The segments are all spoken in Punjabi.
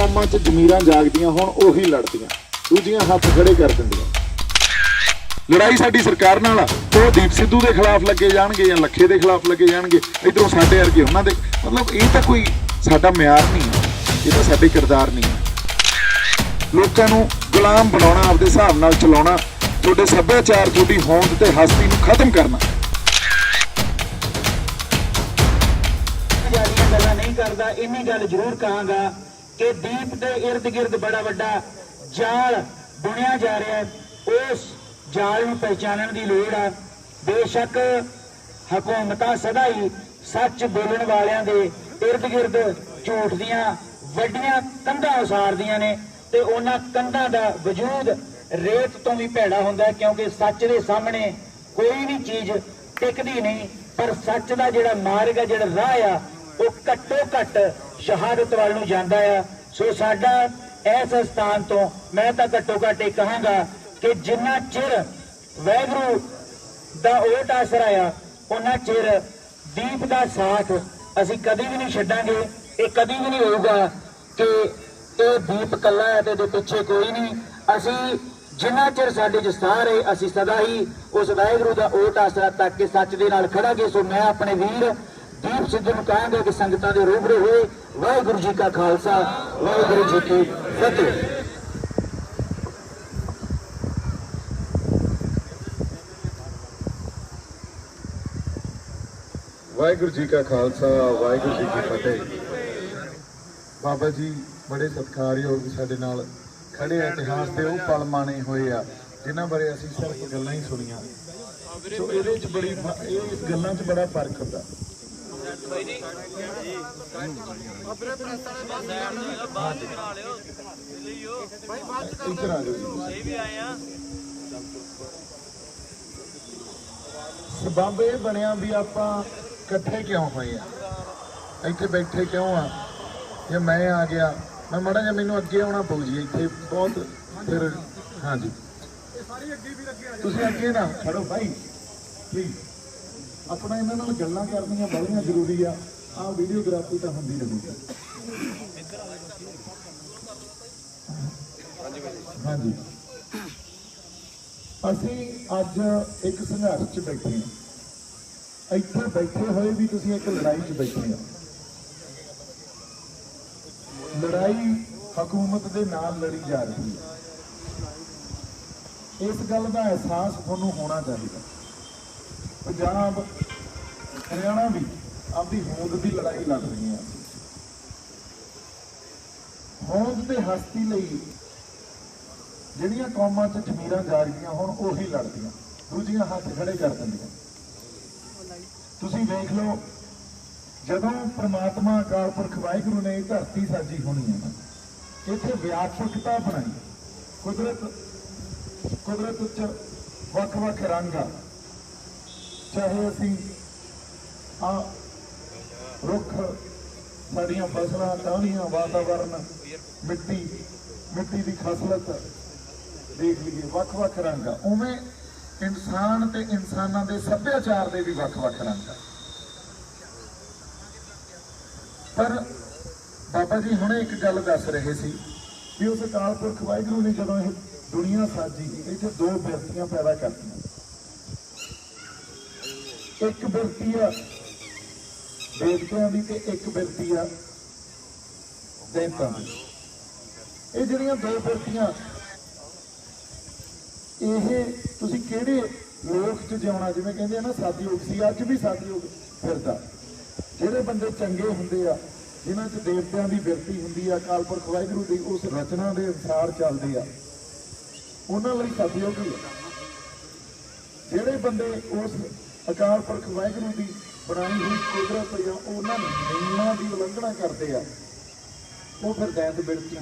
कौमां च जमीरां जागदियां होण ओही लड़दियां, दूजियां हत्थ खड़े कर दिंदियां। लड़ाई साडी सरकार नाल आ, तो दीप सिद्धू के खिलाफ लगे जाणगे जां लखे के खिलाफ लगे जाणगे, इधरों साडे वर्गे उन्हां दे। मतलब ये तो कोई साडा म्यार नहीं है, ये तो साडे किरदार नहीं है। लोकां नूं गुलाम बनाउणा, आपदे हिसाब नाल चलाउणा, तुहाडे सभ्याचार, तुहाडी होंद ते हस्ती नूं खत्म करना। गल्लां नहीं करदा, इन्नी गल जरूर कहांगा कि दीप के इर्द गिर्द बड़ा वड्डा जाल बुनिया जा रहा है। उस जाल नूं पहचानण दी लोड़ आ। बेशक हुकूमतां सदा ही सच बोलण वालियां दे इर्द गिर्द झूठ दियां वड्डियां कंधां उसारदियां ने, ते उन्हां कंधां दा वजूद रेत तो भी भैड़ा हुंदा है, क्योंकि सच दे सामने कोई भी चीज टिकदी नहीं। पर सच दा जिहड़ा मार्ग है, जिहड़ा राह आ, वो घट्टो घट शहादत वाल नूं जांदा है। सो साडा इस स्थान तो मैं तो घट्टो घट ये कहांगा कि जिन्ना चिर वाहिगुरू दा ओट आसरा आ, उन्ना चिर दीप दा साथ असीं कदी भी नहीं छड्डांगे। ये कदी भी नहीं होगा कि ये दीप कला है ते पिछे कोई नहीं। असीं जिन्ना चिर साडे च साह है, असीं सदा ही उस वाहिगुरू दा ओट आसरा तक के सच दे नाल खड़ांगे। सो मैं अपने वीर दीप सिद्धू नूं कहांगा कि संगतां दे रूबरू होए। वाहिगुरू जी का खालसा, वाहिगुरू जी की फतेह। वाहिगुरू जी का खालसा, वाहिगुरू जी की फतेह। बाबा जी बड़े सत्कारयोग साडे नाल खड़े आ। इतिहास के वो पल माने हुए आ जिन्हां बारे असीं सिर्फ गल्लां ही सुणीआं। सो इहदे च बड़ी इस गल्लां च बड़ा फर्क हुंदा। इधर आ जाओ। सबब ये बनिया भी आपां इकट्ठे क्यों होए आ, इत्थे बैठे क्यों आ। जे मैं आ गया, मैं माड़ा जिहा मैनूं अगे आउणा पऊ जी। इत्थे बहुत फिर हाँ जी, तुसीं अगे ना खड़ो भाई प्लीज। अपना इन्हां नाल गल्लां करनियां बड़ियां जरूरी आ वीडियोग्राफी तो होंदी रहूगी। हाँ जी, असीं अज एक संघर्ष च बैठे हैं। इत्थे बैठे हुए भी तुसीं एक लड़ाई च बैठे हो। लड़ाई हुकूमत दे नाल लड़ी जा रही है। इस गल का एहसास तुहानूं होना चाहिए। पंजाब हरियाणा भी अपनी होंद की लड़ाई लड़ रही है। होंद ते हस्ती लई जिहड़ियां कौमां च जमीरां जागदियां होण ओही लड़दियां, दूजियां हत्थ खड़े कर दिंदियां। तुसीं वेख लो, जदों परमात्मा अकाल पुरख वाहिगुरू ने धरती साजी होनी है ना, इत्थे व्यापकता बनाई। कुदरत च वख-वख रंग आ, चाहे असीं आ रुख, साड़ियां फसलां, टहनियां, वातावरण, मिट्टी की खसलत देख लीए, वख-वख रंग आ। उवें इंसान ते इंसानां दे सभ्याचार दे भी वख-वख रंग आ। पर बाबा जी हुणे एक गल दस रहे सी कि उस अकाल पुरख वाहिगुरू ने जदों यह दुनिया साजी, इत्थे दो बिरतियां पैदा करतियां। एक बिरती आ देवतियां दी ते एक बिरती आ दैंतां दी। ये जिहड़ियां दो बिरतियां, ਇਹ ਤੁਸੀਂ ਕਿਹੜੇ ਲੋਕ 'ਚ ਜਿਉਣਾ, ਜਿਵੇਂ ਕਹਿੰਦੇ ਆ ਨਾ ਸਤਿਯੁਗ ਸੀ, ਅੱਜ ਵੀ ਸਤਿਯੁਗ ਫਿਰਦਾ। ਜਿਹੜੇ ਬੰਦੇ ਚੰਗੇ ਹੁੰਦੇ ਆ, ਜਿਨ੍ਹਾਂ 'ਚ ਦੇਵਤਿਆਂ ਦੀ ਬਿਰਤੀ ਹੁੰਦੀ ਆ, ਅਕਾਲ ਪੁਰਖ ਵਾਹਿਗੁਰੂ ਦੀ ਉਸ ਰਚਨਾ ਦੇ ਅਨੁਸਾਰ ਚੱਲਦੇ ਆ, ਉਹਨਾਂ ਲਈ ਸਤਿਯੁਗ ਹੀ ਆ। ਜਿਹੜੇ ਬੰਦੇ ਉਸ ਅਕਾਲ ਪੁਰਖ ਵਾਹਿਗੁਰੂ ਦੀ ਬਣਾਈ ਹੋਈ ਕੁਦਰਤ ਜਾਂ ਉਹਨਾਂ ਨਿਯਮਾਂ ਦੀ ਉਲੰਘਣਾ ਕਰਦੇ ਆ, ਉਹ ਫਿਰ ਦੈਂਤ ਬਿਰਤੀ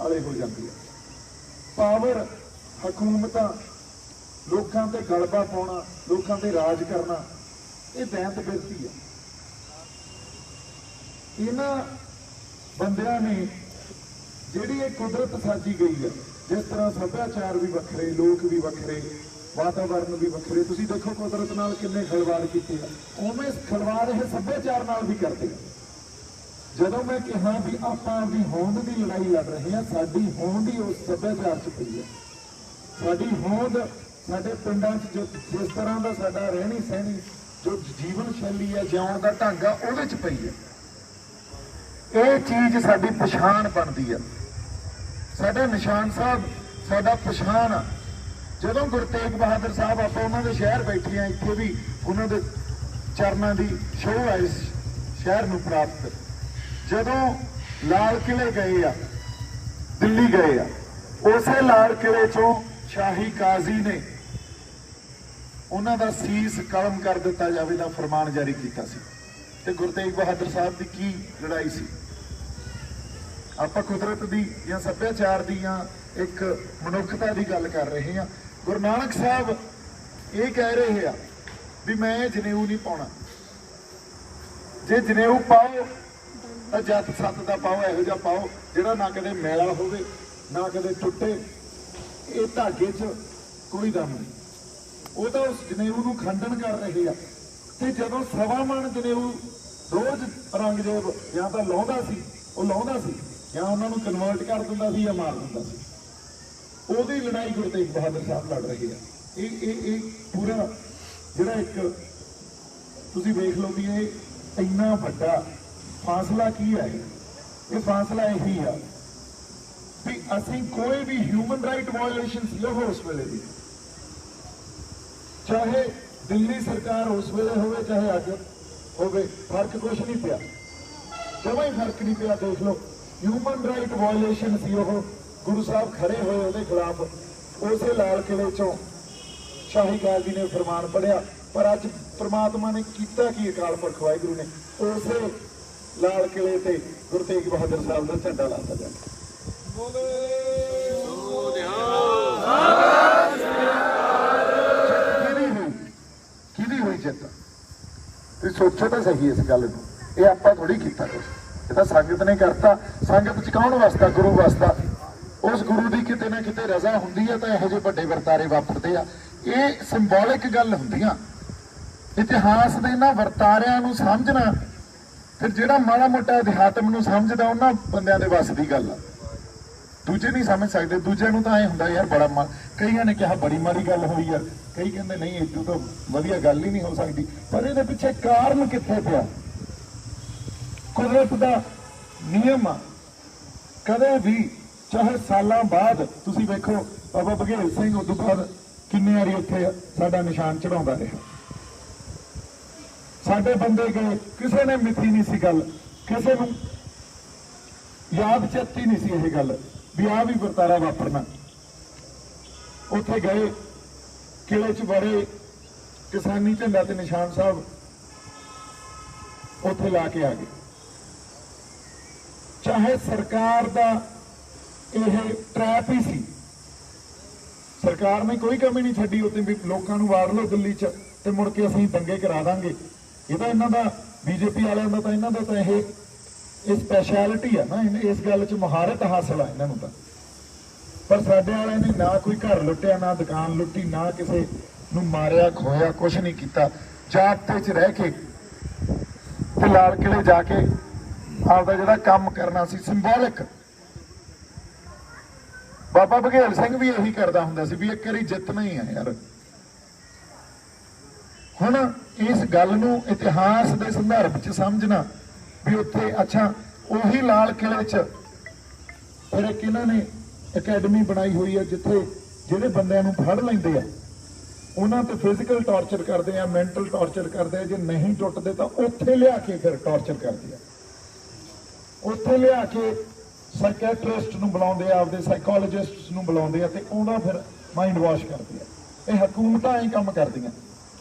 ਵਾਲੇ ਹੋ ਜਾਂਦੇ ਆ। ਪਾਵਰ, ਹਕੂਮਤਾਂ, ਲੋਕਾਂ ਤੇ ਗਲਬਾ ਪਾਉਣਾ, ਲੋਕਾਂ ਤੇ ਰਾਜ ਕਰਨਾ, ਇਹ ਦੈਂਤ ਬਿਰਤੀ ਆ। ਇਹਨਾਂ ਬੰਦਿਆਂ ਨੇ ਜਿਹੜੀ ਇਹ ਕੁਦਰਤ ਸਾਜੀ ਗਈ ਆ, ਜਿਸ ਤਰ੍ਹਾਂ ਸੱਭਿਆਚਾਰ ਵੀ ਵੱਖਰੇ, ਲੋਕ ਵੀ ਵੱਖਰੇ, ਵਾਤਾਵਰਨ ਵੀ ਵੱਖਰੇ। ਤੁਸੀਂ ਦੇਖੋ ਕੁਦਰਤ ਨਾਲ ਕਿੰਨੇ ਖਿਲਵਾੜ ਕੀਤੇ ਆ, ਉਵੇਂ ਖਿਲਵਾੜ ਇਹ ਸੱਭਿਆਚਾਰ ਨਾਲ ਵੀ ਕਰਦੇ ਆ। ਜਦੋਂ ਮੈਂ ਕਿਹਾ ਵੀ ਆਪਾਂ ਆਪਣੀ ਹੋਂਦ ਦੀ ਲੜਾਈ ਲੜ ਰਹੇ ਹਾਂ, ਸਾਡੀ ਹੋਂਦ ਹੀ ਉਸ ਸੱਭਿਆਚਾਰ 'ਚ ਪਈ ਹੈ। ਸਾਡੀ ਹੋਂਦ ਸਾਡੇ ਪਿੰਡਾਂ 'ਚ ਜਿਸ ਤਰ੍ਹਾਂ ਦਾ ਸਾਡਾ ਰਹਿਣੀ ਸਹਿਣੀ ਜੋ ਜੀਵਨ ਸ਼ੈਲੀ ਹੈ, ਜਿਉਣ ਦਾ ਢੰਗ ਆ, ਉਹਦੇ 'ਚ ਪਈ ਹੈ। ਇਹ ਚੀਜ਼ ਸਾਡੀ ਪਛਾਣ ਬਣਦੀ ਆ। ਸਾਡਾ ਨਿਸ਼ਾਨ ਸਾਹਿਬ ਸਾਡਾ ਪਛਾਣ ਆ। ਜਦੋਂ ਗੁਰੂ ਤੇਗ ਬਹਾਦਰ ਸਾਹਿਬ, ਆਪਾਂ ਉਹਨਾਂ ਦੇ ਸ਼ਹਿਰ ਬੈਠੇ ਆ, ਇੱਥੇ ਵੀ ਉਹਨਾਂ ਦੇ ਚਰਨਾਂ ਦੀ ਛੋਹ ਆ ਇਸ ਸ਼ਹਿਰ ਨੂੰ ਪ੍ਰਾਪਤ। ਜਦੋਂ ਲਾਲ ਕਿਲੇ ਗਏ ਆ, ਦਿੱਲੀ ਗਏ ਆ, ਉਸੇ ਲਾਲ ਕਿਲੇ ਚੋਂ ਸ਼ਾਹੀ ਕਾਜ਼ੀ ਨੇ ਉਹਨਾਂ ਦਾ ਸੀਸ ਕਲਮ ਕਰ ਦਿੱਤਾ ਜਾਵੇ ਦਾ ਫਰਮਾਨ ਜਾਰੀ ਕੀਤਾ ਸੀ। ਤੇ ਗੁਰੂ ਤੇਗ ਬਹਾਦਰ ਸਾਹਿਬ ਦੀ ਕੀ ਲੜਾਈ ਸੀ। ਆਪਾਂ ਕੁਦਰਤ ਦੀ ਜਾਂ ਸੱਭਿਆਚਾਰ ਦੀ ਜਾਂ ਇੱਕ ਮਨੁੱਖਤਾ ਦੀ ਗੱਲ ਕਰ ਰਹੇ ਹਾਂ। ਗੁਰੂ ਨਾਨਕ ਸਾਹਿਬ ਇਹ ਕਹਿ ਰਹੇ ਆ ਵੀ ਮੈਂ ਜਨੇਊ ਨਹੀਂ ਪਾਉਣਾ। ਜੇ ਜਨੇਊ ਪਾਓ ਤਾਂ ਜੱਤ ਸੱਤ ਦਾ ਪਾਓ, ਇਹੋ ਜਿਹਾ ਪਾਓ ਜਿਹੜਾ ਨਾ ਕਦੇ ਮੈਲਾ ਹੋਵੇ ਨਾ ਕਦੇ ਟੁੱਟੇ। ਇਹ ਧਾਗੇ 'ਚ ਕੋਈ ਦਮ ਨਹੀਂ। ਉਹ ਤਾਂ ਉਸ ਜਨੇਊ ਨੂੰ ਖੰਡਨ ਕਰ ਰਹੇ ਆ। ਤੇ ਜਦੋਂ ਸਵਾ ਮਣ ਜਨੇਊ ਰੋਜ਼ ਔਰੰਗਜ਼ੇਬ ਜਾਂ ਤਾਂ ਲਾਉਂਦਾ ਸੀ, ਉਹ ਲਾਉਂਦਾ ਸੀ, ਜਾਂ ਉਹਨਾਂ ਨੂੰ ਕਨਵਰਟ ਕਰ ਦਿੰਦਾ ਸੀ ਜਾਂ ਮਾਰ ਦਿੰਦਾ ਸੀ। ਉਹਦੀ ਲੜਾਈ ਗੁਰੂ ਤੇਗ ਬਹਾਦਰ ਸਾਹਿਬ ਲੜ ਰਹੇ ਆ। ਇਹ ਪੂਰਾ ਜਿਹੜਾ ਇੱਕ ਤੁਸੀਂ ਵੇਖ ਲਓ ਵੀ ਇਹ ਇੰਨਾ ਵੱਡਾ ਫਾਸਲਾ ਕੀ ਹੈ। ਇਹ ਫਾਸਲਾ ਇਹੀ ਆ ਵੀ ਅਸੀਂ ਕੋਈ ਵੀ ਹਿਊਮਨ ਰਾਈਟ ਵਾਇਓਲੇਸ਼ਨ ਸੀ ਉਸ ਵੇਲੇ ਦੀ, ਚਾਹੇ ਦਿੱਲੀ ਸਰਕਾਰ ਉਸ ਵੇਲੇ ਹੋਵੇ ਚਾਹੇ ਅੱਜ ਹੋਵੇ, ਫਰਕ ਕੁਛ ਨਹੀਂ ਪਿਆ, ਜਮਾਂ ਹੀ ਫਰਕ ਨਹੀਂ ਪਿਆ। ਦੇਖ ਲਓ ਹਿਊਮਨ ਰਾਈਟ ਵਾਇਓਲੇਸ਼ਨ ਸੀ ਉਹ। ਗੁਰੂ ਸਾਹਿਬ ਖੜੇ ਹੋਏ ਉਹਦੇ ਖਿਲਾਫ। ਉਸੇ ਲਾਲ ਕਿਲੇ ਚੋਂ ਸ਼ਾਹੀ ਕਾਜ਼ੀ ਨੇ ਫਰਮਾਨ ਪੜਿਆ। ਪਰ ਅੱਜ ਪ੍ਰਮਾਤਮਾ ਨੇ ਕੀਤਾ ਕੀ, ਅਕਾਲ ਪੁਰਖ ਵਾਹਿਗੁਰੂ ਨੇ ਉਸੇ ਲਾਲ ਕਿਲੇ ਤੇ ਗੁਰੂ ਤੇਗ ਬਹਾਦਰ ਸਾਹਿਬ ਦਾ ਝੰਡਾ ਲਾਤਾ ਜਾਂਦਾ। ਕਿਹਦੀ ਹੋਈ ਜਿੱਤ? ਤੁਸੀਂ ਸੋਚੋ ਤਾਂ ਸਹੀ ਇਸ ਗੱਲ ਨੂੰ। ਇਹ ਆਪਾਂ ਥੋੜੀ ਕੀਤਾ ਕੁਛ, ਇਹ ਤਾਂ ਸੰਗਤ ਨੇ ਕਰਤਾ। ਸੰਗਤ ਚ ਕੌਣ ਵਸਦਾ? ਗੁਰੂ ਵਸਦਾ। ਉਸ ਗੁਰੂ ਦੀ ਕਿਤੇ ਨਾ ਕਿਤੇ ਰਜ਼ਾ ਹੁੰਦੀ ਹੈ ਤਾਂ ਇਹੋ ਜਿਹੇ ਵੱਡੇ ਵਰਤਾਰੇ ਵਾਪਰਦੇ ਆ। ਇਹ ਸਿੰਬੋਲਿਕ ਗੱਲ ਹੁੰਦੀਆਂ। ਇਤਿਹਾਸ ਦੇ ਇਹਨਾਂ ਵਰਤਾਰਿਆਂ ਨੂੰ ਸਮਝਣਾ, ਫਿਰ ਜਿਹੜਾ ਮਾੜਾ ਮੋਟਾ ਅਧਿਆਤਮ ਨੂੰ ਸਮਝਦਾ ਉਹਨਾਂ ਬੰਦਿਆਂ ਦੇ ਵੱਸ ਦੀ ਗੱਲ ਆ। ਦੂਜੇ ਨਹੀਂ ਸਮਝ ਸਕਦੇ। ਦੂਜਿਆਂ ਨੂੰ ਤਾਂ ਐ ਹੁੰਦਾ ਯਾਰ ਬੜਾ ਕਈਆਂ ਨੇ ਕਿਹਾ ਬੜੀ ਮਾੜੀ ਗੱਲ ਹੋਈ ਆ, ਕਈ ਕਹਿੰਦੇ ਨਹੀਂ ਇਦੋਂ ਤਾਂ ਵਧੀਆ ਗੱਲ ਹੀ ਨਹੀਂ ਹੋ ਸਕਦੀ। ਪਰ ਇਹਦੇ ਪਿੱਛੇ ਕਾਰਨ ਕਿੱਥੇ ਪਿਆ? ਕੁਦਰਤ ਦਾ ਨਿਯਮ ਆ। ਕਦੇ ਵੀ ਚਾਹੇ ਸਾਲਾਂ ਬਾਅਦ ਤੁਸੀਂ ਵੇਖੋ ਬਾਬਾ ਬਘੇਲ ਸਿੰਘ ਉਦੋਂ ਬਾਅਦ ਕਿੰਨੇ ਵਾਰੀ ਉੱਥੇ ਸਾਡਾ ਨਿਸ਼ਾਨ ਚੜਾਉਂਦਾ ਰਿਹਾ। ਸਾਡੇ ਬੰਦੇ ਗਏ, ਕਿਸੇ ਨੇ ਮਿੱਥੀ ਨਹੀਂ ਸੀ ਗੱਲ, ਕਿਸੇ ਨੂੰ ਯਾਦ ਚੱਤੀ ਨਹੀਂ ਸੀ ਇਹ ਗੱਲ ਵੀ ਆਹ ਵੀ ਵਰਤਾਰਾ ਵਾਪਰਨਾ। ਉੱਥੇ ਗਏ, ਕਿਲੇ 'ਚ ਬੜੇ, ਕਿਸਾਨੀ ਝੰਡਾ ਤੇ ਨਿਸ਼ਾਨ ਸਾਹਿਬ ਉੱਥੇ ਲਾ ਕੇ ਆ ਗਏ। ਚਾਹੇ ਸਰਕਾਰ ਦਾ ਇਹ ਟਰੈਪ ਹੀ ਸੀ, ਸਰਕਾਰ ਨੇ ਕੋਈ ਕਮੀ ਨਹੀਂ ਛੱਡੀ ਉੱਤੇ ਵੀ ਲੋਕਾਂ ਨੂੰ ਵਾੜ ਲਓ ਦਿੱਲੀ 'ਚ ਤੇ ਮੁੜ ਕੇ ਅਸੀਂ ਦੰਗੇ ਕਰਾ ਦਾਂਗੇ। ਇਹ ਤਾਂ ਇਹਨਾਂ ਦਾ ਬੀਜੇਪੀ ਵਾਲਿਆਂ ਦਾ ਤਾਂ ਇਹਨਾਂ ਦਾ ਤਾਂ ਇਹ ਸਪੈਸ਼ਲਿਟੀ ਆ ਨਾ, ਇਸ ਗੱਲ 'ਚ ਮਹਾਰਤ ਹਾਸਲ ਆ ਇਹਨਾਂ ਨੂੰ ਤਾਂ। ਪਰ ਸਾਡੇ ਵਾਲਿਆਂ ਨੇ ਨਾ ਕੋਈ ਘਰ ਲੁੱਟਿਆ, ਨਾ ਦੁਕਾਨ ਲੁੱਟੀ, ਨਾ ਕਿਸੇ ਨੂੰ ਮਾਰਿਆ ਖੋਇਆ, ਕੁਛ ਨਹੀਂ ਕੀਤਾ। ਜਾਬਤੇ 'ਚ ਰਹਿ ਕੇ ਤੇ ਲਾਲ ਕਿਲੇ ਜਾ ਕੇ ਆਪਦਾ ਜਿਹੜਾ ਕੰਮ ਕਰਨਾ ਸੀ ਸਿੰਬੋਲਿਕ। ਬਾਬਾ ਬਘੇਲ ਸਿੰਘ ਵੀ ਇਹੀ ਕਰਦਾ ਹੁੰਦਾ ਸੀ ਵੀ ਇੱਕ ਵਾਰੀ ਜਿੱਤਣਾ ਹੀ ਆ ਯਾਰ। ਹੁਣ ਇਸ ਗੱਲ ਨੂੰ ਇਤਿਹਾਸ ਦੇ ਸੰਦਰਭ 'ਚ ਸਮਝਣਾ ਵੀ ਉੱਥੇ ਅੱਛਾ ਉਹੀ ਲਾਲ ਕਿਲੇ 'ਚ ਫਿਰ ਇੱਕ ਇਹਨਾਂ ਨੇ ਅਕੈਡਮੀ ਬਣਾਈ ਹੋਈ ਹੈ ਜਿੱਥੇ ਜਿਹੜੇ ਬੰਦਿਆਂ ਨੂੰ ਫੜ ਲੈਂਦੇ ਆ ਉਹਨਾਂ ਤੇ ਫਿਜ਼ੀਕਲ ਟਾਰਚਰ ਕਰਦੇ ਆ, ਮੈਂਟਲ ਟਾਰਚਰ ਕਰਦੇ ਆ। ਜੇ ਨਹੀਂ ਟੁੱਟਦੇ ਤਾਂ ਉੱਥੇ ਲਿਆ ਕੇ ਫਿਰ ਟਾਰਚਰ ਕਰਦੇ ਆ। ਉੱਥੇ ਲਿਆ ਕੇ ਸਾਈਕੈਟਰਿਸਟ ਨੂੰ ਬੁਲਾਉਂਦੇ ਆ, ਆਪਦੇ ਸਾਈਕੋਲੋਜਿਸਟ ਨੂੰ ਬੁਲਾਉਂਦੇ ਆ ਤੇ ਉਹਦਾ ਫਿਰ ਮਾਈਂਡ ਵਾਸ਼ ਕਰਦੇ ਆ। ਇਹ ਹਕੂਮਤਾਂ ਐਂ ਕੰਮ ਕਰਦੀਆਂ।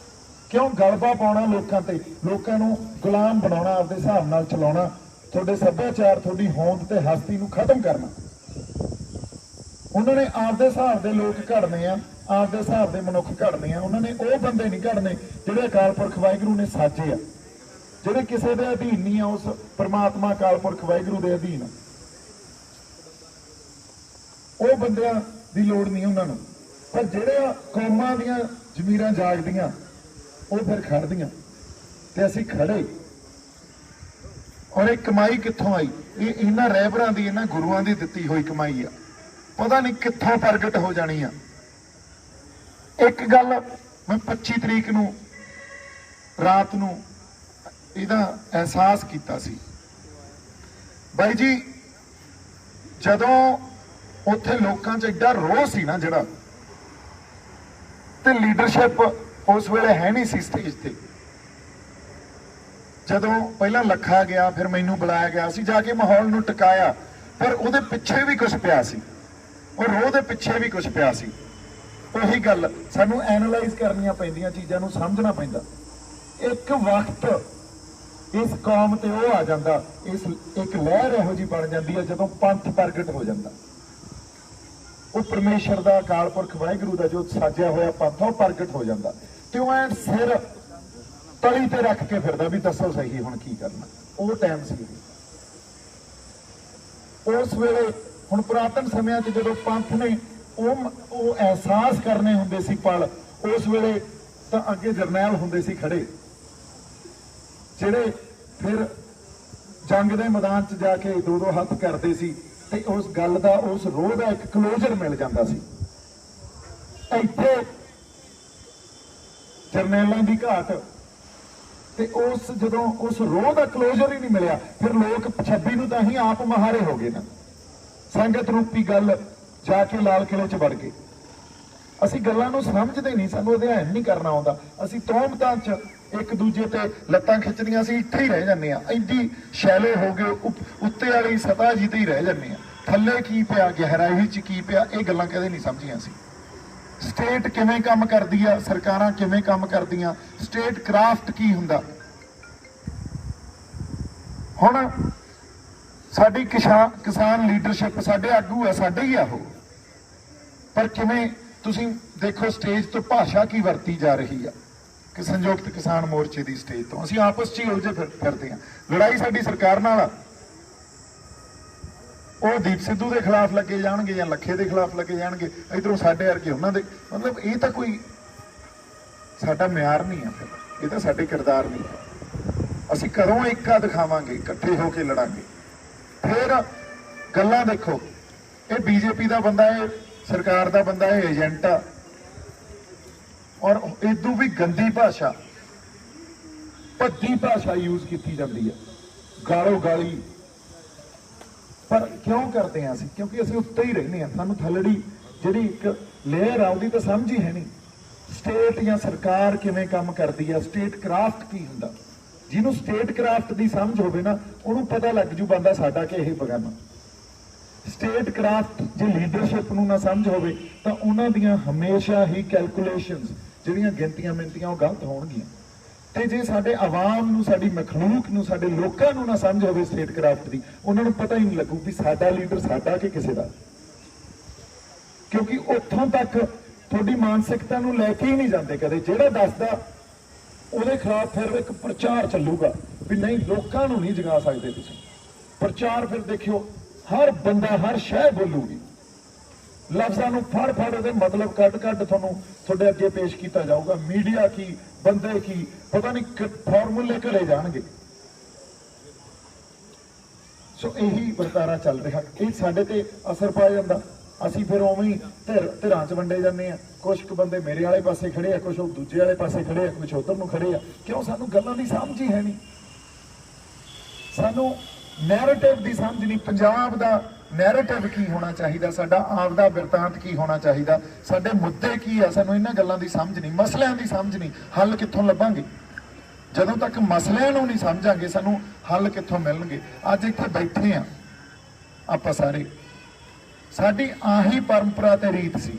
ਕਿਉਂ? ਗਲਬਾ ਪਾਉਣਾ ਲੋਕਾਂ ਤੇ, ਲੋਕਾਂ ਨੂੰ ਗੁਲਾਮ ਬਣਾਉਣਾ, ਆਪਦੇ ਹਿਸਾਬ ਨਾਲ ਚਲਾਉਣਾ, ਤੁਹਾਡੇ ਸੱਭਿਆਚਾਰ, ਤੁਹਾਡੀ ਹੋਂਦ ਤੇ ਹਸਤੀ ਨੂੰ ਖਤਮ ਕਰਨਾ। ਉਹਨਾਂ ਨੇ ਆਪਦੇ ਹਿਸਾਬ ਦੇ ਲੋਕ ਘੜਨੇ ਆ, ਆਪਦੇ ਹਿਸਾਬ ਦੇ ਮਨੁੱਖ ਘੜਨੇ ਆ। ਉਹਨਾਂ ਨੇ ਉਹ ਬੰਦੇ ਨਹੀਂ ਘੜਨੇ ਜਿਹੜੇ ਅਕਾਲ ਪੁਰਖ ਵਾਹਿਗੁਰੂ ਨੇ ਸਾਜੇ ਆ, ਜਿਹੜੇ ਕਿਸੇ ਦੇ ਅਧੀਨ ਨਹੀਂ ਆ, ਉਸ ਪਰਮਾਤਮਾ ਅਕਾਲ ਪੁਰਖ ਵਾਹਿਗੁਰੂ ਦੇ ਅਧੀਨ। ਉਹ ਬੰਦਿਆਂ ਦੀ ਲੋੜ ਨਹੀਂ ਉਹਨਾਂ ਨੂੰ। ਪਰ ਜਿਹੜੇ ਕੌਮਾਂ ਦੀਆਂ ਜ਼ਮੀਰਾਂ ਜਾਗਦੀਆਂ ਉਹ ਫਿਰ ਖੜਦੀਆਂ ਤੇ ਅਸੀਂ ਖੜੇ। और एक कमाई कित्थों आई? ये इन्हां रहबरां दी, इन्हां गुरुआं दी दित्ती होई कमाई आ, पता नहीं कित्थों प्रगट हो जानी आ। एक गल मैं 25 तरीक नूं रात नूं इहदा एहसास कीता सी बाई जी, जदों उत्थे लोकां च एडा रोह सी ना जिहड़ा, ते लीडरशिप उस वेले है नहीं सी स्टेज ते। जदों पहला लखा गया, फिर मैनू बुलाया गया, असीं जाके माहौल नूं टिकाया, पर उहदे पिछे भी कुछ पिया सी, और रोह दे पिछे भी कुछ पिया सी। ਉਹੀ ਗੱਲ ਸਾਨੂੰ ਐਨਾਲਾਈਜ਼ ਕਰਨੀਆਂ ਪੈਂਦੀਆਂ, ਚੀਜ਼ਾਂ ਨੂੰ ਸਮਝਣਾ ਪੈਂਦਾ। ਇੱਕ ਵਕਤ ਇਸ ਕੌਮ ਤੇ ਉਹ ਆ ਜਾਂਦਾ, ਇਸ ਇੱਕ ਲਹਿਰ ਇਹੋ ਜਿਹੀ ਬਣ ਜਾਂਦੀ ਹੈ ਜਦੋਂ ਪੰਥ ਪ੍ਰਗਟ ਹੋ ਜਾਂਦਾ। ਉਹ ਪਰਮੇਸ਼ਰ ਦਾ, ਅਕਾਲ ਪੁਰਖ ਵਾਹਿਗੁਰੂ ਦਾ ਜੋ ਸਾਜਿਆ ਹੋਇਆ ਪੰਥ ਉਹ ਪ੍ਰਗਟ ਹੋ ਜਾਂਦਾ, ਤੇ ਉਹ ਐਨ ਸਿਰ ਤਲੀ ਤੇ ਰੱਖ ਕੇ ਫਿਰਦਾ ਵੀ ਦੱਸੋ ਸਹੀ ਹੁਣ ਕੀ ਕਰਨਾ। ਉਹ ਟਾਈਮ ਸੀ ਉਸ ਵੇਲੇ। ਹੁਣ ਪੁਰਾਤਨ ਸਮਿਆਂ 'ਚ ਜਦੋਂ ਪੰਥ ਨੇ ਉਹ ਅਹਿਸਾਸ ਕਰਨੇ ਹੁੰਦੇ ਸੀ ਪਲ, ਉਸ ਵੇਲੇ ਤਾਂ ਅੱਗੇ ਜਰਨੈਲ ਹੁੰਦੇ ਸੀ ਖੜੇ, ਜਿਹੜੇ ਫਿਰ ਜੰਗ ਦੇ ਮੈਦਾਨ 'ਚ ਜਾ ਕੇ ਦੋ ਦੋ ਹੱਥ ਕਰਦੇ ਸੀ, ਤੇ ਉਸ ਗੱਲ ਦਾ, ਉਸ ਰੋਹ ਦਾ ਇੱਕ ਕਲੋਜ਼ਰ ਮਿਲ ਜਾਂਦਾ ਸੀ। ਇੱਥੇ ਜਰਨੈਲਾਂ ਦੀ ਘਾਟ, ਤੇ ਉਸ ਜਦੋਂ ਉਸ ਰੋਹ ਦਾ ਕਲੋਜ਼ਰ ਹੀ ਨਹੀਂ ਮਿਲਿਆ, ਫਿਰ ਲੋਕ 26 ਨੂੰ ਤਾਂ ਹੀ ਆਪ ਮਹਾਰੇ ਹੋ ਗਏ ਨਾ। ਸੰਗਤ ਰੂਪੀ ਗੱਲ ਜਾ ਕੇ ਲਾਲ ਕਿਲੇ 'ਚ ਵੜ ਗਏ। ਅਸੀਂ ਗੱਲਾਂ ਨੂੰ ਸਮਝਦੇ ਨਹੀਂ, ਸਾਨੂੰ ਅਧਿਐਨ ਨਹੀਂ ਕਰਨਾ ਆਉਂਦਾ। ਅਸੀਂ ਤੋਹਮਤਾਂ 'ਚ ਇੱਕ ਦੂਜੇ ਤੇ ਲੱਤਾਂ ਖਿੱਚਦੀਆਂ, ਅਸੀਂ ਇੱਥੇ ਹੀ ਰਹਿ ਜਾਂਦੇ ਆ। ਇੰਨੀ ਸ਼ੈਲੋ ਹੋ ਗਏ, ਉੱਤੇ ਵਾਲੀ ਸਤਹ ਜੀ ਤੇ ਹੀ ਰਹਿ ਜਾਂਦੇ ਆ। ਥੱਲੇ ਕੀ ਪਿਆ, ਗਹਿਰਾਈ 'ਚ ਕੀ ਪਿਆ, ਇਹ ਗੱਲਾਂ ਕਦੇ ਨਹੀਂ ਸਮਝੀਆਂ ਸੀ। ਸਟੇਟ ਕਿਵੇਂ ਕੰਮ ਕਰਦੀ ਆ, ਸਰਕਾਰਾਂ ਕਿਵੇਂ ਕੰਮ ਕਰਦੀਆਂ, ਸਟੇਟ ਕਰਾਫਟ ਕੀ ਹੁੰਦਾ। ਹੁਣ ਸਾਡੀ ਕਿਸਾਨ ਲੀਡਰਸ਼ਿਪ, ਸਾਡੇ ਆਗੂ ਆ, ਸਾਡੇ ਹੀ ਆ ਉਹ, ਪਰ ਕਿਵੇਂ ਤੁਸੀਂ ਦੇਖੋ ਸਟੇਜ ਤੋਂ ਭਾਸ਼ਾ ਕੀ ਵਰਤੀ ਜਾ ਰਹੀ ਆ ਕਿ ਸੰਯੁਕਤ ਕਿਸਾਨ ਮੋਰਚੇ ਦੀ ਸਟੇਜ ਤੋਂ ਅਸੀਂ ਆਪਸ 'ਚ ਹੀ ਉਲਝੇ ਫਿਰਦੇ ਆ। ਲੜਾਈ ਸਾਡੀ ਸਰਕਾਰ ਨਾਲ ਆ। ਉਹ ਦੀਪ ਸਿੱਧੂ ਦੇ ਖਿਲਾਫ ਲੱਗੇ ਜਾਣਗੇ ਜਾਂ ਲੱਖੇ ਦੇ ਖਿਲਾਫ ਲੱਗੇ ਜਾਣਗੇ, ਇਧਰੋਂ ਸਾਡੇ ਵਰਗੇ ਉਹਨਾਂ ਦੇ। ਮਤਲਬ ਇਹ ਤਾਂ ਕੋਈ ਸਾਡਾ ਮਿਆਰ ਨਹੀਂ ਆ, ਫਿਰ ਇਹ ਤਾਂ ਸਾਡੇ ਕਿਰਦਾਰ ਨਹੀਂ। ਅਸੀਂ ਕਦੋਂ ਏਕਾ ਦਿਖਾਵਾਂਗੇ, ਇਕੱਠੇ ਹੋ ਕੇ ਲੜਾਂਗੇ। ਫਿਰ ਗੱਲਾਂ ਦੇਖੋ, ਇਹ ਬੀਜੇਪੀ ਦਾ ਬੰਦਾ, ਇਹ ਸਰਕਾਰ ਦਾ ਬੰਦਾ, ਇਹ ਏਜੰਟ ਆ, ਔਰ ਇਦੋਂ ਵੀ ਗੰਦੀ ਭਾਸ਼ਾ, ਭੱਦੀ ਭਾਸ਼ਾ ਯੂਜ਼ ਕੀਤੀ ਜਾਂਦੀ ਹੈ, ਗਾਲੋ ਗਾਲੀ। ਪਰ ਕਿਉਂ ਕਰਦੇ ਆ ਅਸੀਂ? ਕਿਉਂਕਿ ਅਸੀਂ ਉੱਤੇ ਹੀ ਰਹਿੰਦੇ ਆ। ਸਾਨੂੰ ਥੱਲੜੀ ਜਿਹੜੀ ਇੱਕ ਲੇਅਰ ਆ ਉਹਦੀ ਤਾਂ ਸਮਝ ਹੀ ਹੈ ਨਹੀਂ। ਸਟੇਟ ਜਾਂ ਸਰਕਾਰ ਕਿਵੇਂ ਕੰਮ ਕਰਦੀ ਆ, ਸਟੇਟ ਕਰਾਫਟ ਕੀ ਹੁੰਦਾ। ਜਿਹਨੂੰ ਸਟੇਟ ਕਰਾਫਟ ਦੀ ਸਮਝ ਹੋਵੇ ਨਾ, ਉਹਨੂੰ ਪਤਾ ਲੱਗ ਜੂ ਬੰਦਾ ਸਾਡਾ ਕਿ ਇਹ ਬਗਾਨਾ। ਸਟੇਟ ਕਰਾਫਟ ਜੇ ਲੀਡਰਸ਼ਿਪ ਨੂੰ ਨਾ ਸਮਝ ਹੋਵੇ ਤਾਂ ਉਹਨਾਂ ਦੀਆਂ ਹਮੇਸ਼ਾ ਹੀ ਕੈਲਕੂਲੇਸ਼ਨਸ, ਜਿਹੜੀਆਂ ਗਿਣਤੀਆਂ ਮਿੰਤੀਆਂ, ਉਹ ਗਲਤ ਹੋਣਗੀਆਂ। ਤੇ ਜੇ ਸਾਡੇ ਆਵਾਮ ਨੂੰ, ਸਾਡੀ ਮਖਲੂਕ ਨੂੰ, ਸਾਡੇ ਲੋਕਾਂ ਨੂੰ ਨਾ ਸਮਝ ਹੋਵੇ ਸਟੇਟ ਕਰਾਫਟ ਦੀ, ਉਹਨਾਂ ਨੂੰ ਪਤਾ ਹੀ ਨਹੀਂ ਲੱਗੂ ਵੀ ਸਾਡਾ ਲੀਡਰ ਸਾਡਾ ਕਿ ਕਿਸੇ ਦਾ। ਕਿਉਂਕਿ ਉੱਥੋਂ ਤੱਕ ਤੁਹਾਡੀ ਮਾਨਸਿਕਤਾ ਨੂੰ ਲੈ ਕੇ ਹੀ ਨਹੀਂ ਜਾਂਦੇ ਕਦੇ। ਜਿਹੜਾ ਦੱਸਦਾ ਉਹਦੇ ਖਿਲਾਫ ਫਿਰ ਇੱਕ ਪ੍ਰਚਾਰ ਚੱਲੂਗਾ ਵੀ ਨਹੀਂ, ਲੋਕਾਂ ਨੂੰ ਨਹੀਂ ਜਗਾ ਸਕਦੇ ਤੁਸੀਂ। ਪ੍ਰਚਾਰ ਫਿਰ ਦੇਖਿਓ, ਹਰ ਬੰਦਾ ਹਰ ਸ਼ੈ ਬੋਲੂਗੀ, ਲਫ਼ਜ਼ਾਂ ਨੂੰ ਫੜ ਫੜ ਉਹਦੇ ਮਤਲਬ ਕੱਢ ਕੱਢ ਤੁਹਾਨੂੰ ਤੁਹਾਡੇ ਅੱਗੇ ਪੇਸ਼ ਕੀਤਾ ਜਾਊਗਾ। ਮੀਡੀਆ ਕੀ, ਬੰਦੇ ਕੀ, ਪਤਾ ਨਹੀਂ ਫਾਰਮੂਲੇ ਘਰੇ ਜਾਣਗੇ। ਸੋ ਇਹੀ ਵਰਤਾਰਾ ਚੱਲ ਰਿਹਾ, ਇਹ ਸਾਡੇ ਤੇ ਅਸਰ ਪਾ ਜਾਂਦਾ। ਅਸੀਂ ਫਿਰ ਉਵੇਂ ਹੀ ਧਿਰਾਂ 'ਚ ਵੰਡੇ ਜਾਂਦੇ ਆ। ਕੁਝ ਕੁ ਬੰਦੇ ਮੇਰੇ ਵਾਲੇ ਪਾਸੇ ਖੜੇ ਆ, ਕੁਝ ਉਹ ਦੂਜੇ ਵਾਲੇ ਪਾਸੇ ਖੜੇ ਆ, ਕੁਝ ਉੱਧਰ ਨੂੰ ਖੜੇ ਆ। ਕਿਉਂ? ਸਾਨੂੰ ਗੱਲਾਂ ਦੀ ਸਮਝ ਹੀ ਹੈ ਨਹੀਂ, ਸਾਨੂੰ ਨੈਰੇਟਿਵ ਦੀ ਸਮਝ ਨਹੀਂ। ਪੰਜਾਬ ਦਾ ਨੈਰੇਟਿਵ ਕੀ ਹੋਣਾ ਚਾਹੀਦਾ, ਸਾਡਾ ਆਪ ਦਾ ਬਿਰਤਾਂਤ ਕੀ ਹੋਣਾ ਚਾਹੀਦਾ, ਸਾਡੇ ਮੁੱਦੇ ਕੀ ਆ, ਸਾਨੂੰ ਇਹਨਾਂ ਗੱਲਾਂ ਦੀ ਸਮਝ ਨਹੀਂ, ਮਸਲਿਆਂ ਦੀ ਸਮਝ ਨਹੀਂ। ਹੱਲ ਕਿੱਥੋਂ ਲੱਭਾਂਗੇ? ਜਦੋਂ ਤੱਕ ਮਸਲਿਆਂ ਨੂੰ ਨਹੀਂ ਸਮਝਾਂਗੇ, ਸਾਨੂੰ ਹੱਲ ਕਿੱਥੋਂ ਮਿਲਣਗੇ? ਅੱਜ ਇੱਥੇ ਬੈਠੇ ਆ ਆਪਾਂ ਸਾਰੇ, ਸਾਡੀ ਆਹੀ ਪਰੰਪਰਾ ਤੇ ਰੀਤ ਸੀ,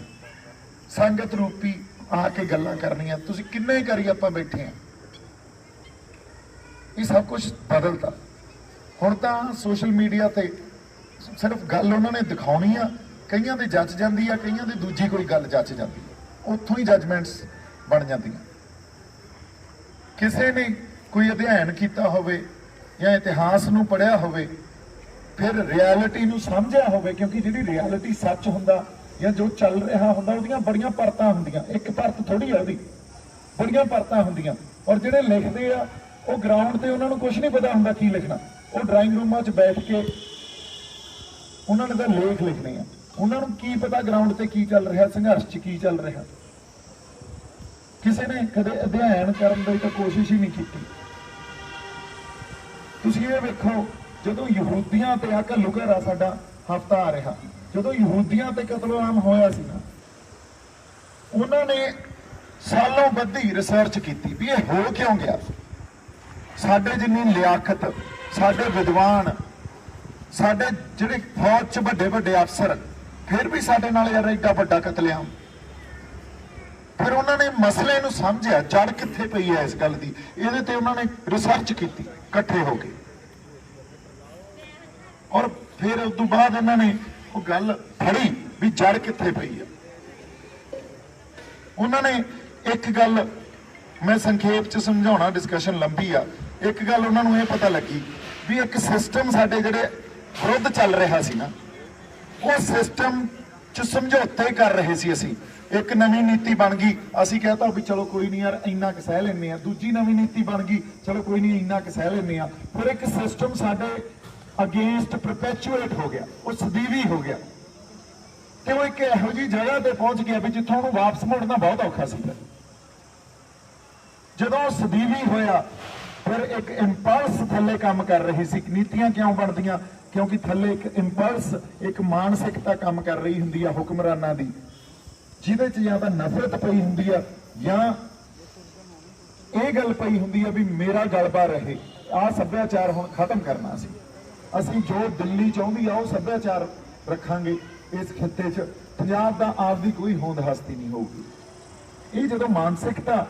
ਸੰਗਤ ਰੂਪੀ ਆ ਕੇ ਗੱਲਾਂ ਕਰਨੀਆਂ। ਤੁਸੀਂ ਕਿੰਨੇ ਕਰੀ ਆਪਾਂ ਬੈਠੇ ਆ, ਇਹ ਸਭ ਕੁਝ ਬਦਲਤਾ। ਹੁਣ ਤਾਂ ਸੋਸ਼ਲ ਮੀਡੀਆ ਤੇ ਸਿਰਫ ਗੱਲ ਉਹਨਾਂ ਨੇ ਦਿਖਾਉਣੀ ਆ, ਕਈਆਂ ਦੇ ਜੱਜ ਜਾਂਦੀ ਆ, ਕਈਆਂ ਦੇ ਦੂਜੀ ਕੋਈ ਗੱਲ ਜੱਜ ਜਾਂਦੀ ਆ, ਉੱਥੋਂ ਹੀ ਜੱਜਮੈਂਟਸ ਬਣ ਜਾਂਦੀਆਂ। ਕਿਸੇ ਨੇ ਕੋਈ ਅਧਿਐਨ ਕੀਤਾ ਹੋਵੇ ਜਾਂ ਇਤਿਹਾਸ ਨੂੰ ਪੜ੍ਹਿਆ ਹੋਵੇ, ਫਿਰ ਰਿਐਲਿਟੀ ਨੂੰ ਸਮਝਿਆ ਹੋਵੇ, ਕਿਉਂਕਿ ਜਿਹੜੀ ਰਿਐਲਿਟੀ ਸੱਚ ਹੁੰਦਾ ਜਾਂ ਜੋ ਚੱਲ ਰਿਹਾ ਹੁੰਦਾ, ਉਹਦੀਆਂ ਬੜੀਆਂ ਪਰਤਾਂ ਹੁੰਦੀਆਂ। ਇੱਕ ਪਰਤ ਥੋੜੀ ਆ, ਉਹਦੀ ਬੜੀਆਂ ਪਰਤਾਂ ਹੁੰਦੀਆਂ। ਔਰ ਜਿਹੜੇ ਲਿਖਦੇ ਆ ਉਹ ਗਰਾਊਂਡ ਤੇ ਉਹਨਾਂ ਨੂੰ ਕੁਝ ਨਹੀਂ ਪਤਾ ਹੁੰਦਾ ਕੀ ਲਿਖਣਾ। ਉਹ ਡਰਾਇੰਗ ਰੂਮਾਂ 'ਚ ਬੈਠ ਕੇ ਉਹਨਾਂ ਨੇ ਤਾਂ ਲੇਖ ਲਿਖਣੇ ਆ। ਉਹਨਾਂ ਨੂੰ ਕੀ ਪਤਾ ਗਰਾਊਂਡ ਤੇ ਕੀ ਚੱਲ ਰਿਹਾ, ਸੰਘਰਸ਼ 'ਚ ਕੀ ਚੱਲ ਰਿਹਾ। ਕਿਸੇ ਨੇ ਕਦੇ ਅਧਿਐਨ ਕਰਨ ਦੀ ਤਾਂ ਕੋਸ਼ਿਸ਼ ਹੀ ਨਹੀਂ ਕੀਤੀ। ਤੁਸੀਂ ਇਹ ਵੇਖੋ, ਜਦੋਂ ਯਹੂਦੀਆਂ ਤੇ ਆ ਘੱਲੂ ਘਰਾ ਸਾਡਾ ਹਫਤਾ ਆ ਰਿਹਾ, ਜਦੋਂ ਯਹੂਦੀਆਂ ਤੇ ਕਤਲੇਆਮ ਹੋਇਆ ਸੀ ਨਾ, ਉਹਨਾਂ ਨੇ ਸਾਲੋਂ ਬੱਧੀ ਰਿਸਰਚ ਕੀਤੀ ਵੀ ਇਹ ਹੋ ਕਿਉਂ ਗਿਆ। ਸਾਡੇ ਜਿੰਨੀ ਲਿਆਕਤ, ਸਾਡੇ ਵਿਦਵਾਨ, ਸਾਡੇ ਜਿਹੜੇ ਫੌਜ 'ਚ ਵੱਡੇ ਵੱਡੇ ਅਫਸਰ, ਫਿਰ ਵੀ ਸਾਡੇ ਨਾਲ ਯਾਰ ਏਡਾ ਵੱਡਾ ਕਤਲੇਆਮ। ਫਿਰ ਉਹਨਾਂ ਨੇ ਮਸਲੇ ਨੂੰ ਸਮਝਿਆ, ਜੜ ਕਿੱਥੇ ਪਈ ਹੈ ਇਸ ਗੱਲ ਦੀ। ਇਹਦੇ ਤੇ ਉਹਨਾਂ ਨੇ ਰਿਸਰਚ ਕੀਤੀ ਇਕੱਠੇ ਹੋ ਕੇ, ਔਰ ਫਿਰ ਉਸ ਤੋਂ ਬਾਅਦ ਇਹਨਾਂ ਨੇ ਉਹ ਗੱਲ ਫੜੀ ਵੀ ਜੜ ਕਿੱਥੇ ਪਈ ਹੈ। ਉਹਨਾਂ ਨੇ ਇੱਕ ਗੱਲ ਮੈਂ ਸੰਖੇਪ 'ਚ ਸਮਝਾਉਣਾ, ਡਿਸਕਸ਼ਨ ਲੰਬੀ ਆ। ਇੱਕ ਗੱਲ ਉਹਨਾਂ ਨੂੰ ਇਹ ਪਤਾ ਲੱਗੀ ਵੀ ਇੱਕ ਸਿਸਟਮ ਸਾਡੇ ਜਿਹੜੇ ਵਿਰੁੱਧ ਚੱਲ ਰਿਹਾ ਸੀ ਨਾ, ਉਹ ਸਿਸਟਮ 'ਚ ਸਮਝੌਤੇ ਕਰ ਰਹੇ ਸੀ ਅਸੀਂ। ਇੱਕ ਨਵੀਂ ਨੀਤੀ ਬਣ ਗਈ, ਅਸੀਂ ਕਹਤਾ ਵੀ ਚਲੋ ਕੋਈ ਨਹੀਂ ਯਾਰ ਇੰਨਾ ਕੁ ਸਹਿ ਲੈਂਦੇ ਆ। ਦੂਜੀ ਨਵੀਂ ਨੀਤੀ ਬਣ ਗਈ, ਚਲੋ ਕੋਈ ਨਹੀਂ ਇੰਨਾ ਕੁ ਸਹਿ ਲੈਂਦੇ ਆ। ਫਿਰ ਇੱਕ ਸਿਸਟਮ ਸਾਡੇ ਅਗੇਂਸਟ ਪਰਪੈਚੁਏਟ ਹੋ ਗਿਆ, ਉਹ ਸਦੀਵੀ ਹੋ ਗਿਆ ਤੇ ਉਹ ਇੱਕ ਇਹੋ ਜਿਹੀ ਜਗ੍ਹਾ ਤੇ ਪਹੁੰਚ ਗਿਆ ਵੀ ਜਿੱਥੋਂ ਉਹਨੂੰ ਵਾਪਸ ਮੁੜਨਾ ਬਹੁਤ ਔਖਾ ਸੀ। ਜਦੋਂ ਉਹ ਸਦੀਵੀ ਹੋਇਆ, ਫਿਰ ਇੱਕ ਇੰਪਲਸ ਥੱਲੇ ਕੰਮ ਕਰ ਰਹੀ ਸੀ। ਨੀਤੀਆਂ ਕਿਉਂ ਬਣਦੀਆਂ? ਕਿਉਂਕਿ ਥੱਲੇ ਇੱਕ ਇੰਪਲਸ, ਇੱਕ ਮਾਨਸਿਕਤਾ ਕੰਮ ਕਰ ਰਹੀ ਹੁੰਦੀ ਆ ਹੁਕਮਰਾਨਾਂ ਦੀ, ਜਿਹਦੇ 'ਚ ਜਾਂ ਤਾਂ ਨਫ਼ਰਤ ਪਈ ਹੁੰਦੀ ਆ ਜਾਂ ਇਹ ਗੱਲ ਪਈ ਹੁੰਦੀ ਆ ਵੀ ਮੇਰਾ ਗਲਬਾ ਰਹੇ। ਆਹ ਸੱਭਿਆਚਾਰ ਹੁਣ ਖਤਮ ਕਰਨਾ ਸੀ। ਅਸੀਂ ਜੋ ਦਿੱਲੀ ਚਾਹੁੰਦੀ ਆ ਉਹ ਸੱਭਿਆਚਾਰ ਰੱਖਾਂਗੇ ਇਸ ਖਿੱਤੇ 'ਚ। ਪੰਜਾਬ ਦਾ ਆਪਦੀ ਕੋਈ ਹੋਂਦ ਹਸਤੀ ਨਹੀਂ ਹੋਊਗੀ। ਇਹ ਜਦੋਂ ਮਾਨਸਿਕਤਾ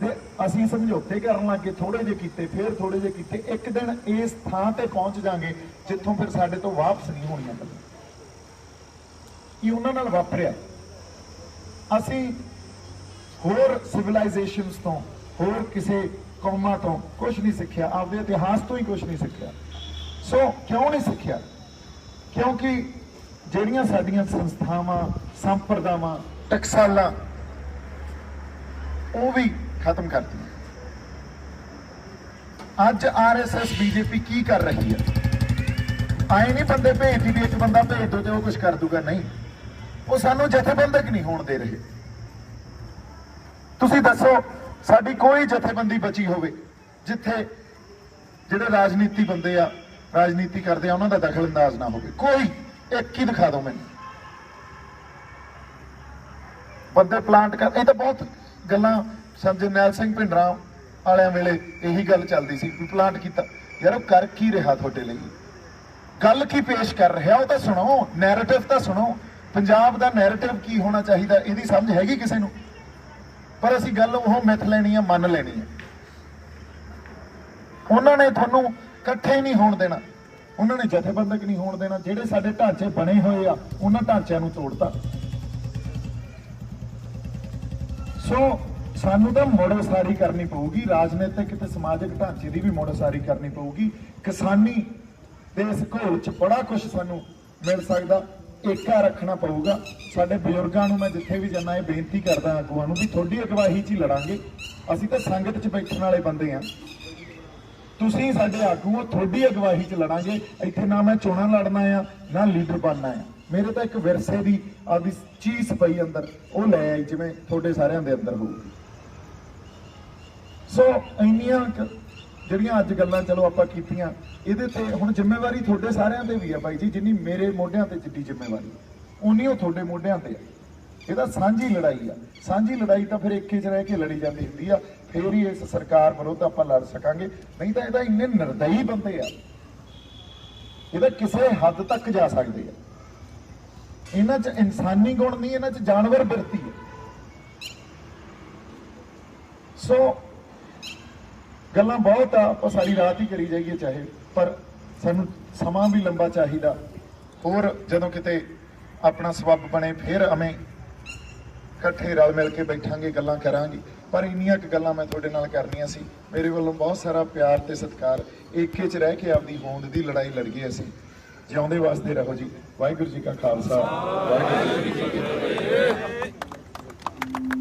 ਤੇ ਅਸੀਂ ਸਮਝੌਤੇ ਕਰਨ ਲੱਗੇ, ਥੋੜੇ ਜਿਹੇ ਕੀਤੇ, ਫਿਰ ਥੋੜੇ ਜਿਹੇ ਕੀਤੇ, ਇੱਕ ਦਿਨ ਇਸ ਥਾਂ ਤੇ ਪਹੁੰਚ ਜਾਾਂਗੇ ਜਿੱਥੋਂ ਫਿਰ ਸਾਡੇ ਤੋਂ ਵਾਪਸ ਨਹੀਂ ਹੋਣੀਆਂ ਗੱਲਾਂ। ਇਹ ਉਹਨਾਂ ਨਾਲ ਵਾਪਰਿਆ। ਅਸੀਂ ਹੋਰ ਸਿਵਲਾਈਜੇਸ਼ਨਸ ਤੋਂ, ਹੋਰ ਕਿਸੇ ਕੌਮਾਂ ਤੋਂ ਕੁਝ ਨਹੀਂ ਸਿੱਖਿਆ, ਆਪਦੇ ਇਤਿਹਾਸ ਤੋਂ ਹੀ ਕੁਝ ਨਹੀਂ ਸਿੱਖਿਆ। ਸੋ ਕਿਉਂ ਨਹੀਂ ਸਿੱਖਿਆ? ਕਿਉਂਕਿ ਜਿਹੜੀਆਂ ਸਾਡੀਆਂ ਸੰਸਥਾਵਾਂ, ਸੰਪਰਦਾਵਾਂ, ਟਕਸਾਲਾਂ, ਉਹ ਵੀ ਖਤਮ ਕਰਤੀਆਂ। ਅੱਜ ਆਰਐਸਐਸ ਬੀਜੇਪੀ ਕੀ ਕਰ ਰਹੀ ਹੈ? ਆਏ ਨਹੀਂ ਬੰਦੇ ਭੇਜਦੀ ਵੀ ਇੱਕ ਬੰਦਾ ਭੇਜ ਦੋ ਤੇ ਉਹ ਕੁਝ ਕਰ ਦੂਗਾ, ਨਹੀਂ। ਉਹ ਸਾਨੂੰ ਜਥੇਬੰਦਕ ਨਹੀਂ ਹੋਣ ਦੇ ਰਹੇ। ਤੁਸੀਂ ਦੱਸੋ ਸਾਡੀ ਕੋਈ ਜਥੇਬੰਦੀ ਬਚੀ ਹੋਵੇ ਜਿੱਥੇ ਜਿਹੜੇ ਰਾਜਨੀਤੀ ਬੰਦੇ ਆ, ਰਾਜਨੀਤੀ ਕਰਦੇ ਆ, ਉਹਨਾਂ ਦਾ ਦਖਲ ਅੰਦਾਜ਼ ਨਾ ਹੋਵੇ? ਕੋਈ ਇੱਕ ਹੀ ਦਿਖਾ ਦਿਓ ਮੈਨੂੰ। ਬੰਦੇ ਪਲਾਂਟ ਕਰ, ਇਹ ਤਾਂ ਬਹੁਤ ਗੱਲਾਂ ਜਰਨੈਲ ਸਿੰਘ ਭਿੰਡਰਾਂ ਵਾਲਿਆਂ ਵੇਲੇ ਇਹੀ ਗੱਲ ਚੱਲਦੀ ਸੀ ਵੀ ਪਲਾਂਟ ਕੀਤਾ। ਯਾਰ ਉਹ ਕਰ ਕੀ ਰਿਹਾ ਤੁਹਾਡੇ ਲਈ? ਗੱਲ ਕੀ ਪੇਸ਼ ਕਰ ਰਿਹਾ ਉਹ ਤਾਂ ਸੁਣੋ, ਨੈਰੇਟਿਵ ਤਾਂ ਸੁਣੋ। ਪੰਜਾਬ ਦਾ ਨੈਰੇਟਿਵ ਕੀ ਹੋਣਾ ਚਾਹੀਦਾ ਇਹਦੀ ਸਮਝ ਹੈਗੀ ਕਿਸੇ ਨੂੰ? ਪਰ ਅਸੀਂ ਗੱਲ ਉਹ ਮਿੱਥ ਲੈਣੀ ਆ, ਮੰਨ ਲੈਣੀ ਆ। ਉਹਨਾਂ ਨੇ ਤੁਹਾਨੂੰ ਇਕੱਠੇ ਨਹੀਂ ਹੋਣ ਦੇਣਾ, ਉਹਨਾਂ ਨੇ ਜਥੇਬੰਦਕ ਨਹੀਂ ਹੋਣ ਦੇਣਾ। ਜਿਹੜੇ ਸਾਡੇ ਢਾਂਚੇ ਬਣੇ ਹੋਏ ਆ ਉਹਨਾਂ ਢਾਂਚਿਆਂ ਨੂੰ ਤੋੜਤਾ। ਸੋ ਸਾਨੂੰ ਤਾਂ ਮੁੜ-ਉਸਾਰੀ ਕਰਨੀ ਪਊਗੀ, ਰਾਜਨੀਤਿਕ ਤੇ ਸਮਾਜਿਕ ਢਾਂਚੇ ਦੀ ਵੀ ਮੁੜ-ਉਸਾਰੀ ਕਰਨੀ ਪਊਗੀ। ਕਿਸਾਨੀ ਦੇ ਇਸ ਘੋਲ 'ਚ ਬੜਾ ਕੁਝ ਸਾਨੂੰ ਮਿਲ ਸਕਦਾ, ਏਕਾ ਰੱਖਣਾ ਪਊਗਾ। ਸਾਡੇ ਬਜ਼ੁਰਗਾਂ ਨੂੰ ਮੈਂ ਜਿੱਥੇ ਵੀ ਜਾਂਦਾ ਇਹ ਬੇਨਤੀ ਕਰਦਾ, ਆਗੂਆਂ ਨੂੰ, ਵੀ ਤੁਹਾਡੀ ਅਗਵਾਈ 'ਚ ਹੀ ਲੜਾਂਗੇ। ਅਸੀਂ ਤਾਂ ਸੰਗਤ 'ਚ ਬੈਠਣ ਵਾਲੇ ਬੰਦੇ ਆ, ਤੁਸੀਂ ਸਾਡੇ ਆਗੂ ਹੋ, ਤੁਹਾਡੀ ਅਗਵਾਈ 'ਚ ਲੜਾਂਗੇ। ਇੱਥੇ ਨਾ ਮੈਂ ਚੋਣਾਂ ਲੜਨਾ ਆ, ਨਾ ਲੀਡਰ ਬਣਨਾ ਆ। ਮੇਰੇ ਤਾਂ ਇੱਕ ਵਿਰਸੇ ਦੀ ਆਪਦੀ ਚੀਜ਼ ਪਈ ਅੰਦਰ, ਉਹ ਲੈ ਆਈ ਜਿਵੇਂ ਤੁਹਾਡੇ ਸਾਰਿਆਂ ਦੇ ਅੰਦਰ ਹੋਊਗੀ। ਸੋ ਇੰਨੀਆਂ ਜਿਹੜੀਆਂ ਅੱਜ ਗੱਲਾਂ ਚਲੋ ਆਪਾਂ ਕੀਤੀਆਂ, ਇਹਦੇ ਤੇ ਹੁਣ ਜ਼ਿੰਮੇਵਾਰੀ ਤੁਹਾਡੇ ਸਾਰਿਆਂ ਤੇ ਵੀ ਆ ਬਾਈ ਜੀ। ਜਿੰਨੀ ਮੇਰੇ ਮੋਢਿਆਂ ਤੇ ਜਿੱਡੀ ਜ਼ਿੰਮੇਵਾਰੀ ਉਨੀ ਉਹ ਤੁਹਾਡੇ ਮੋਢਿਆਂ ਤੇ ਆ। ਇਹਦਾ ਸਾਂਝੀ ਲੜਾਈ ਆ। ਸਾਂਝੀ ਲੜਾਈ ਤਾਂ ਫਿਰ ਏਕੇ 'ਚ ਰਹਿ ਕੇ ਲੜੀ ਜਾਂਦੀ ਹੁੰਦੀ ਆ, ਫੇਰ ਹੀ ਇਸ ਸਰਕਾਰ ਵਿਰੁੱਧ ਆਪਾਂ ਲੜ ਸਕਾਂਗੇ। ਨਹੀਂ ਤਾਂ ਇਹਦਾ ਇੰਨੇ ਨਿਰਦਈ ਬੰਦੇ ਆ, ਇਹਦਾ ਕਿਸੇ ਹੱਦ ਤੱਕ ਜਾ ਸਕਦੇ ਆ। ਇਹਨਾਂ 'ਚ ਇਨਸਾਨੀ ਗੁਣ ਨਹੀਂ, ਇਹਨਾਂ 'ਚ ਜਾਨਵਰ ਬਿਰਤੀ ਹੈ। ਸੋ ਗੱਲਾਂ ਬਹੁਤ ਆ, ਆਪਾਂ ਸਾਰੀ ਰਾਤ ਹੀ ਕਰੀ ਜਾਈਏ ਚਾਹੇ, ਪਰ ਸਾਨੂੰ ਸਮਾਂ ਵੀ ਲੰਬਾ ਚਾਹੀਦਾ। ਹੋਰ ਜਦੋਂ ਕਿਤੇ ਆਪਣਾ ਸਬੱਬ ਬਣੇ ਫਿਰ ਅਵੇਂ ਇਕੱਠੇ ਰਲ ਮਿਲ ਕੇ ਬੈਠਾਂਗੇ, ਗੱਲਾਂ ਕਰਾਂਗੇ। ਪਰ ਇੰਨੀਆਂ ਕੁ ਗੱਲਾਂ ਮੈਂ ਤੁਹਾਡੇ ਨਾਲ ਕਰਨੀਆਂ ਸੀ। ਮੇਰੇ ਵੱਲੋਂ ਬਹੁਤ ਸਾਰਾ ਪਿਆਰ ਤੇ ਸਤਿਕਾਰ। ਏਕੇ 'ਚ ਰਹਿ ਕੇ ਆਪਦੀ ਹੋਂਦ ਦੀ ਲੜਾਈ ਲੜੀਏ ਅਸੀਂ। ਜਿਉਂਦੇ ਵਾਸਤੇ ਰਹੋ ਜੀ। ਵਾਹਿਗੁਰੂ ਜੀ ਕਾ ਖਾਲਸਾ, ਵਾਹਿਗੁਰੂ ਜੀ ਕੀ ਫਤਿਹ।